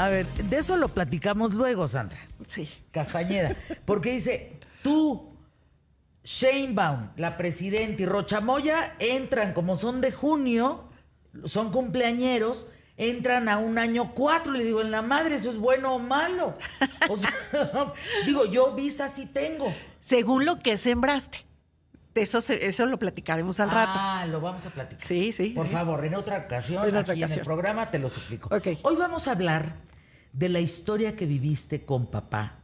A ver, de eso lo platicamos luego, Sandra. Sí. Castañeda. Porque dice, tú, Sheinbaum, la presidenta, y Rocha Moya entran, como son de junio, son cumpleañeros, entran a un año 4. Le digo, en la madre, ¿eso es bueno o malo? O sea, digo, yo visa sí tengo. Según lo que sembraste. Eso lo platicaremos al rato. Ah, lo vamos a platicar. Sí. Por favor, en otra ocasión, En otra aquí en ocasión. el programa, te lo suplico. Ok. Hoy vamos a hablar de la historia que viviste con papá,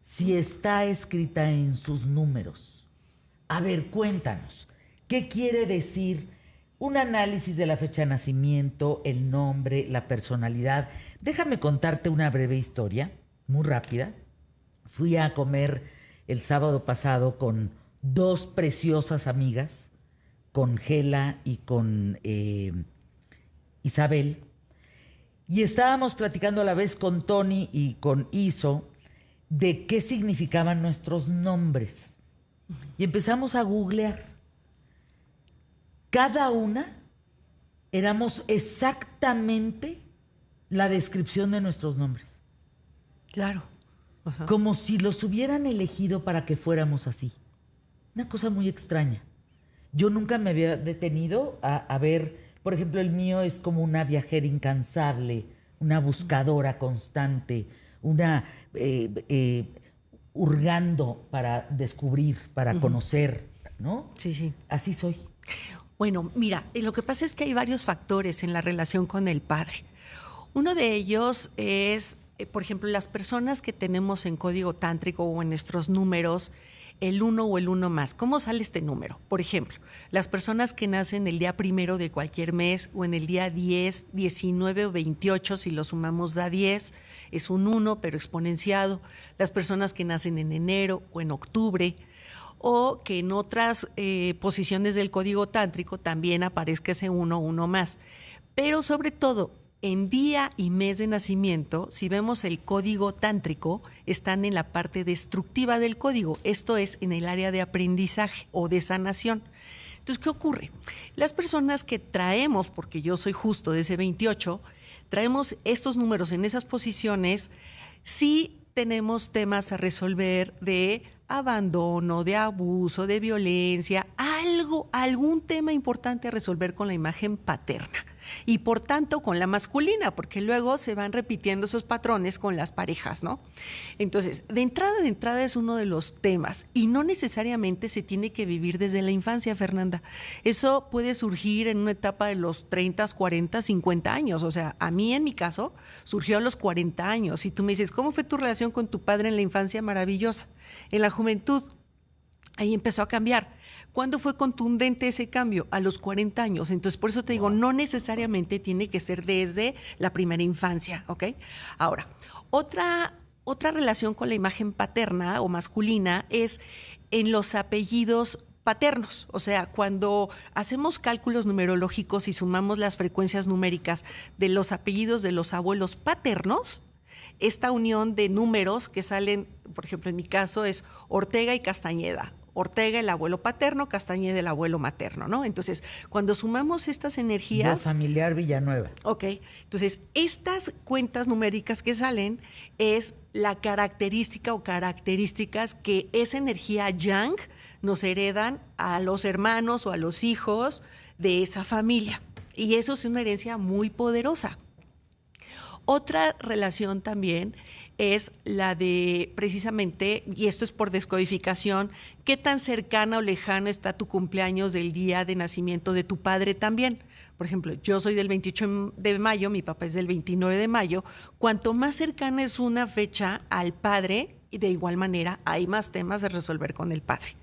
si está escrita en sus números. A ver, cuéntanos, ¿qué quiere decir un análisis de la fecha de nacimiento, el nombre, la personalidad? Déjame contarte una breve historia, muy rápida. Fui a comer el sábado pasado con 2 preciosas amigas, con Gela y con Isabel, y estábamos platicando a la vez con Tony y con Iso de qué significaban nuestros nombres. Y empezamos a googlear. Cada una éramos exactamente la descripción de nuestros nombres. Claro. Ajá. Como si los hubieran elegido para que fuéramos así. Una cosa muy extraña. Yo nunca me había detenido a ver, por ejemplo, el mío es como una viajera incansable, una buscadora constante, una hurgando para descubrir, para conocer, ¿no? Sí. Así soy. Bueno, mira, lo que pasa es que hay varios factores en la relación con el padre. Uno de ellos es, por ejemplo, las personas que tenemos en código tántrico o en nuestros números, el 1 o el 1 más. ¿Cómo sale este número? Por ejemplo, las personas que nacen el día 1 de cualquier mes o en el día 10, 19 o 28, si lo sumamos da 10, es un 1 pero exponenciado. Las personas que nacen en enero o en octubre, o que en otras posiciones del código tántrico también aparezca ese 1, 1 más. Pero sobre todo, en día y mes de nacimiento, si vemos el código tántrico, están en la parte destructiva del código, esto es en el área de aprendizaje o de sanación. Entonces, ¿qué ocurre? Las personas que traemos, porque yo soy justo de ese 28, traemos estos números en esas posiciones, sí tenemos temas a resolver de abandono, de abuso, de violencia, algún tema importante a resolver con la imagen paterna y por tanto con la masculina, porque luego se van repitiendo esos patrones con las parejas, ¿no? Entonces, de entrada es uno de los temas y no necesariamente se tiene que vivir desde la infancia, Fernanda. Eso puede surgir en una etapa de los 30, 40, 50 años. O sea, a mí en mi caso surgió a los 40 años y tú me dices, ¿cómo fue tu relación con tu padre en la infancia? Maravillosa. En la juventud, ahí empezó a cambiar. ¿Cuándo fue contundente ese cambio? A los 40 años. Entonces, por eso te digo, no necesariamente tiene que ser desde la primera infancia, ¿ok? Ahora, otra relación con la imagen paterna o masculina es en los apellidos paternos. O sea, cuando hacemos cálculos numerológicos y sumamos las frecuencias numéricas de los apellidos de los abuelos paternos, esta unión de números que salen, por ejemplo, en mi caso es Ortega y Castañeda. Ortega, el abuelo paterno, Castañeda, el abuelo materno, ¿no? Entonces, cuando sumamos estas energías... Voz familiar Villanueva. Ok, entonces, estas cuentas numéricas que salen es la característica o características que esa energía yang nos heredan a los hermanos o a los hijos de esa familia. Y eso es una herencia muy poderosa. Otra relación también es la de precisamente, y esto es por descodificación, qué tan cercana o lejano está tu cumpleaños del día de nacimiento de tu padre también. Por ejemplo, yo soy del 28 de mayo, mi papá es del 29 de mayo. Cuanto más cercana es una fecha al padre, y de igual manera hay más temas de resolver con el padre.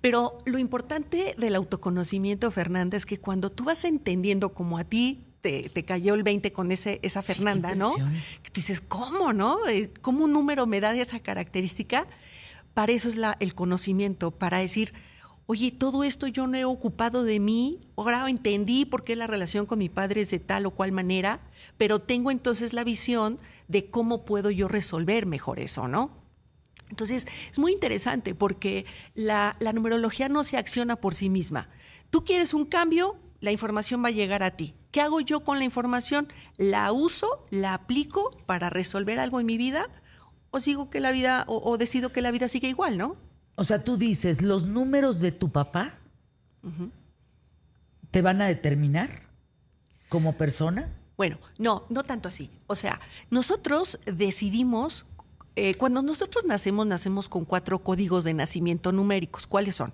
Pero lo importante del autoconocimiento, Fernanda, es que cuando tú vas entendiendo como a ti te cayó el 20 con esa Fernanda, ¿no? Que tú dices, ¿cómo, no? ¿Cómo un número me da esa característica? Para eso es el conocimiento, para decir, oye, todo esto yo no he ocupado de mí, ahora entendí por qué la relación con mi padre es de tal o cual manera, pero tengo entonces la visión de cómo puedo yo resolver mejor eso, ¿no? Entonces, es muy interesante porque la numerología no se acciona por sí misma. Tú quieres un cambio, la información va a llegar a ti. ¿Qué hago yo con la información? ¿La uso, la aplico para resolver algo en mi vida? ¿O sigo que la vida, o decido que la vida sigue igual, ¿no? O sea, tú dices, los números de tu papá te van a determinar como persona. Bueno, no tanto así. O sea, nosotros decidimos, cuando nosotros nacemos con 4 códigos de nacimiento numéricos. ¿Cuáles son?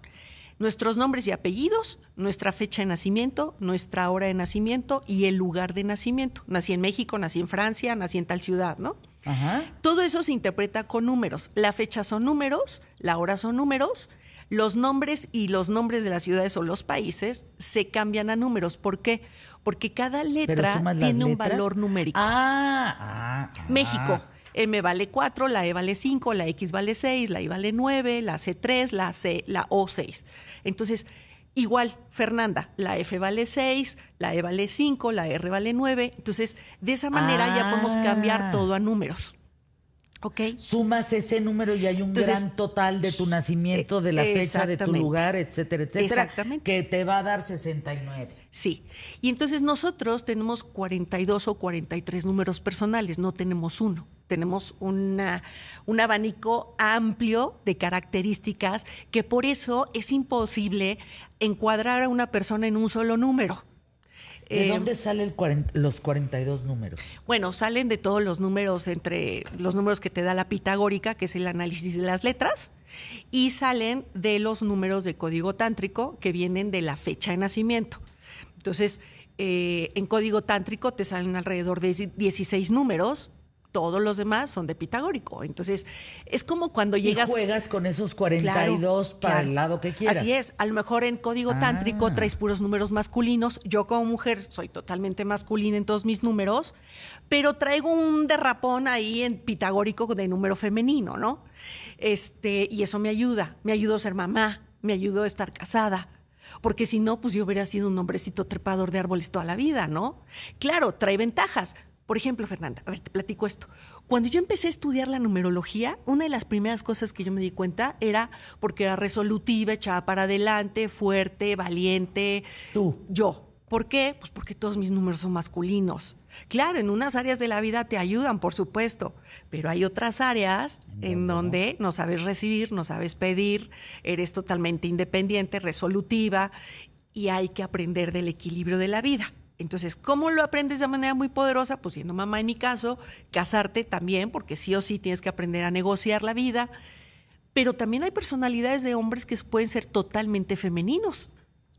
Nuestros nombres y apellidos, nuestra fecha de nacimiento, nuestra hora de nacimiento y el lugar de nacimiento. Nací en México, nací en Francia, nací en tal ciudad, ¿no? Ajá. Todo eso se interpreta con números. La fecha son números, la hora son números, los nombres y los nombres de las ciudades o los países se cambian a números. ¿Por qué? Porque cada letra tiene un valor numérico. México. M vale 4, la E vale 5, la X vale 6, la Y vale 9, la C 3, la O 6. Entonces, igual, Fernanda, la F vale 6, la E vale 5, la R vale 9. Entonces, de esa manera ya podemos cambiar todo a números. ¿Ok? Sumas ese número y hay un gran total de tu nacimiento, de la fecha, de tu lugar, etcétera, etcétera. Exactamente. Que te va a dar 69. Sí. Y entonces nosotros tenemos 42 o 43 números personales, no tenemos uno. Tenemos un abanico amplio de características que por eso es imposible encuadrar a una persona en un solo número. ¿De dónde salen los 42 números? Bueno, salen de todos los números, entre los números que te da la pitagórica, que es el análisis de las letras, y salen de los números de código tántrico que vienen de la fecha de nacimiento. Entonces, en código tántrico te salen alrededor de 16 números. Todos los demás son de pitagórico. Entonces, es como cuando llegas... Y juegas con esos 42 para el lado que quieras. Así es. A lo mejor en código tántrico traes puros números masculinos. Yo como mujer soy totalmente masculina en todos mis números, pero traigo un derrapón ahí en pitagórico de número femenino, ¿no? Y eso me ayuda. Me ayudó a ser mamá, me ayudó a estar casada. Porque si no, pues yo hubiera sido un hombrecito trepador de árboles toda la vida, ¿no? Claro, trae ventajas. Por ejemplo, Fernanda, a ver, te platico esto. Cuando yo empecé a estudiar la numerología, una de las primeras cosas que yo me di cuenta era porque era resolutiva, echada para adelante, fuerte, valiente. Tú. Yo. ¿Por qué? Pues porque todos mis números son masculinos. Claro, en unas áreas de la vida te ayudan, por supuesto, pero hay otras áreas en donde no sabes recibir, no sabes pedir, eres totalmente independiente, resolutiva, y hay que aprender del equilibrio de la vida. Entonces, ¿cómo lo aprendes de manera muy poderosa? Pues siendo mamá en mi caso, casarte también, porque sí o sí tienes que aprender a negociar la vida. Pero también hay personalidades de hombres que pueden ser totalmente femeninos.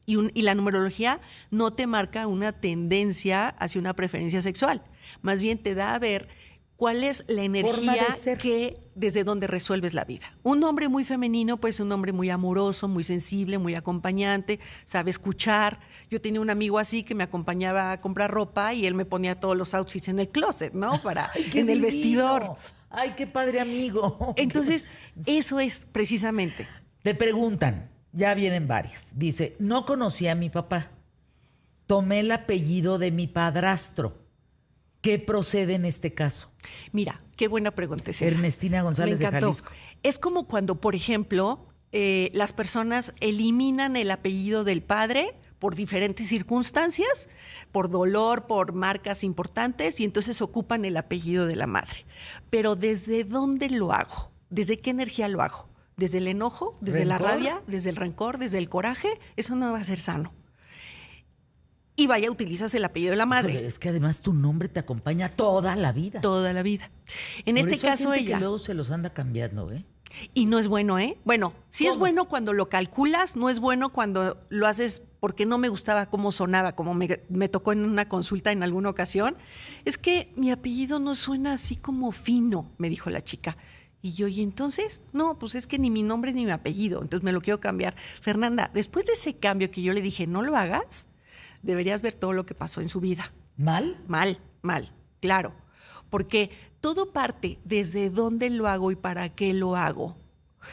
Y la numerología no te marca una tendencia hacia una preferencia sexual. Más bien te da a ver cuál es la energía desde donde resuelves la vida. Un hombre muy femenino puede ser un hombre muy amoroso, muy sensible, muy acompañante, sabe escuchar. Yo tenía un amigo así que me acompañaba a comprar ropa y él me ponía todos los outfits en el closet, ¿no? En el vestidor. ¡Ay, qué padre amigo! Entonces, eso es precisamente. Te preguntan, ya vienen varias. Dice, no conocí a mi papá. Tomé el apellido de mi padrastro. ¿Qué procede en este caso? Mira, qué buena pregunta es esa. Ernestina González de Jalisco. Es como cuando, por ejemplo, las personas eliminan el apellido del padre por diferentes circunstancias, por dolor, por marcas importantes, y entonces ocupan el apellido de la madre. Pero ¿desde dónde lo hago? ¿Desde qué energía lo hago? ¿Desde el enojo? ¿Desde la rabia? ¿Desde el rencor? ¿Desde el coraje? Eso no va a ser sano. Y vaya, utilizas el apellido de la madre. Pero es que además tu nombre te acompaña toda la vida. Toda la vida. En este caso hay gente ella... que luego se los anda cambiando, ¿eh? Y no es bueno, ¿eh? Bueno, sí es bueno cuando lo calculas, no es bueno cuando lo haces porque no me gustaba cómo sonaba, como me tocó en una consulta en alguna ocasión. Es que mi apellido no suena así como fino, me dijo la chica. Y yo, ¿y entonces? No, pues es que ni mi nombre ni mi apellido, entonces me lo quiero cambiar. Fernanda, después de ese cambio que yo le dije, no lo hagas, deberías ver todo lo que pasó en su vida. ¿Mal? Mal, claro. Porque todo parte desde dónde lo hago y para qué lo hago.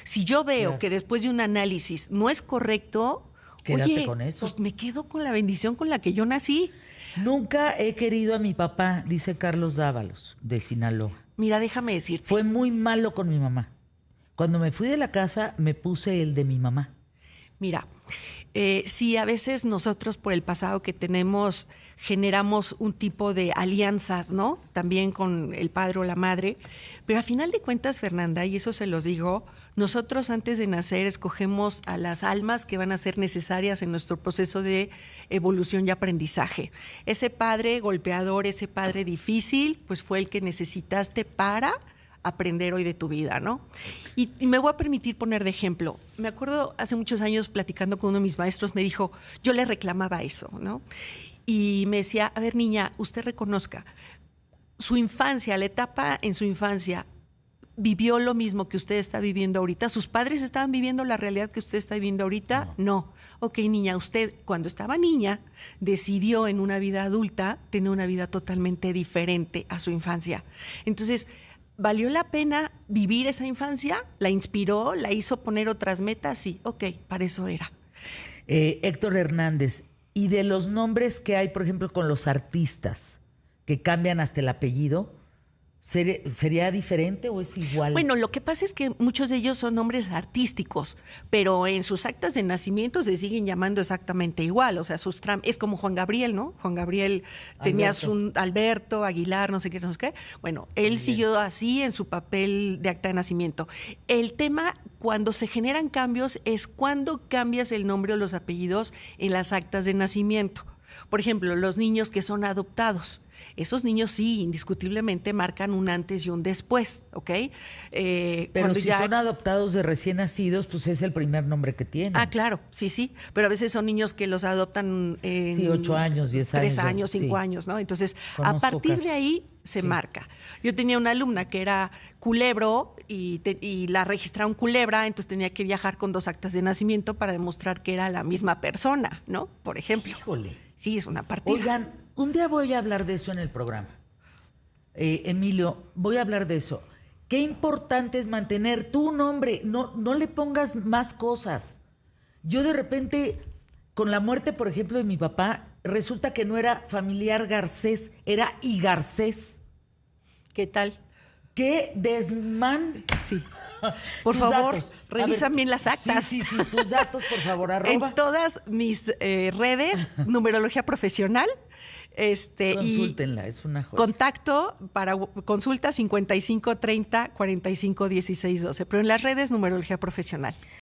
Si yo veo que después de un análisis no es correcto, quédate con eso. Pues me quedo con la bendición con la que yo nací. Nunca he querido a mi papá, dice Carlos Dávalos, de Sinaloa. Mira, déjame decirte. Fue muy malo con mi mamá. Cuando me fui de la casa, me puse el de mi mamá. Mira, sí, a veces nosotros por el pasado que tenemos generamos un tipo de alianzas, ¿no? También con el padre o la madre. Pero a final de cuentas, Fernanda, y eso se los digo, nosotros antes de nacer escogemos a las almas que van a ser necesarias en nuestro proceso de evolución y aprendizaje. Ese padre golpeador, ese padre difícil, pues fue el que necesitaste para aprender hoy de tu vida, ¿no? Y me voy a permitir poner de ejemplo. Me acuerdo hace muchos años platicando con uno de mis maestros, me dijo, yo le reclamaba eso, ¿no? Y me decía, a ver, niña, usted reconozca, su infancia, la etapa en su infancia, ¿vivió lo mismo que usted está viviendo ahorita? ¿Sus padres estaban viviendo la realidad que usted está viviendo ahorita? No. Ok, niña, usted cuando estaba niña decidió en una vida adulta tener una vida totalmente diferente a su infancia. Entonces, ¿valió la pena vivir esa infancia? ¿La inspiró? ¿La hizo poner otras metas? Sí, ok, para eso era. Héctor Hernández, y de los nombres que hay, por ejemplo, con los artistas, que cambian hasta el apellido, ¿sería diferente o es igual? Bueno, lo que pasa es que muchos de ellos son nombres artísticos, pero en sus actas de nacimiento se siguen llamando exactamente igual. O sea, es como Juan Gabriel, ¿no? Juan Gabriel tenías un Alberto, Aguilar, no sé qué, no sé qué. Bueno, él siguió así en su papel de acta de nacimiento. El tema, cuando se generan cambios, es cuando cambias el nombre o los apellidos en las actas de nacimiento. Por ejemplo, los niños que son adoptados. Esos niños sí, indiscutiblemente marcan un antes y un después, ¿ok? Pero si son adoptados de recién nacidos, pues es el primer nombre que tienen. Ah, claro, sí, sí. Pero a veces son niños que los adoptan en... Sí, 8 años, 10 años. 3 años, 5 años, ¿no? Entonces, Conozco a partir casos. de ahí se marca. Yo tenía una alumna que era Culebro y la registraron Culebra, entonces tenía que viajar con 2 actas de nacimiento para demostrar que era la misma persona, ¿no? Por ejemplo. Híjole. Sí, es una partida. Oigan, un día voy a hablar de eso en el programa. Emilio, voy a hablar de eso. Qué importante es mantener tu nombre. No le pongas más cosas. Yo de repente, con la muerte, por ejemplo, de mi papá, resulta que no era familiar Garcés, era Y Garcés. ¿Qué tal? ¡Qué desmán! Sí. Por Tus favor, datos. revisan bien las actas. Sí, tus datos, por favor, arroba. En todas mis redes, numerología profesional. Consúltenla, es una joya. Contacto para consulta 55 30 45 16 12, pero en las redes numerología profesional.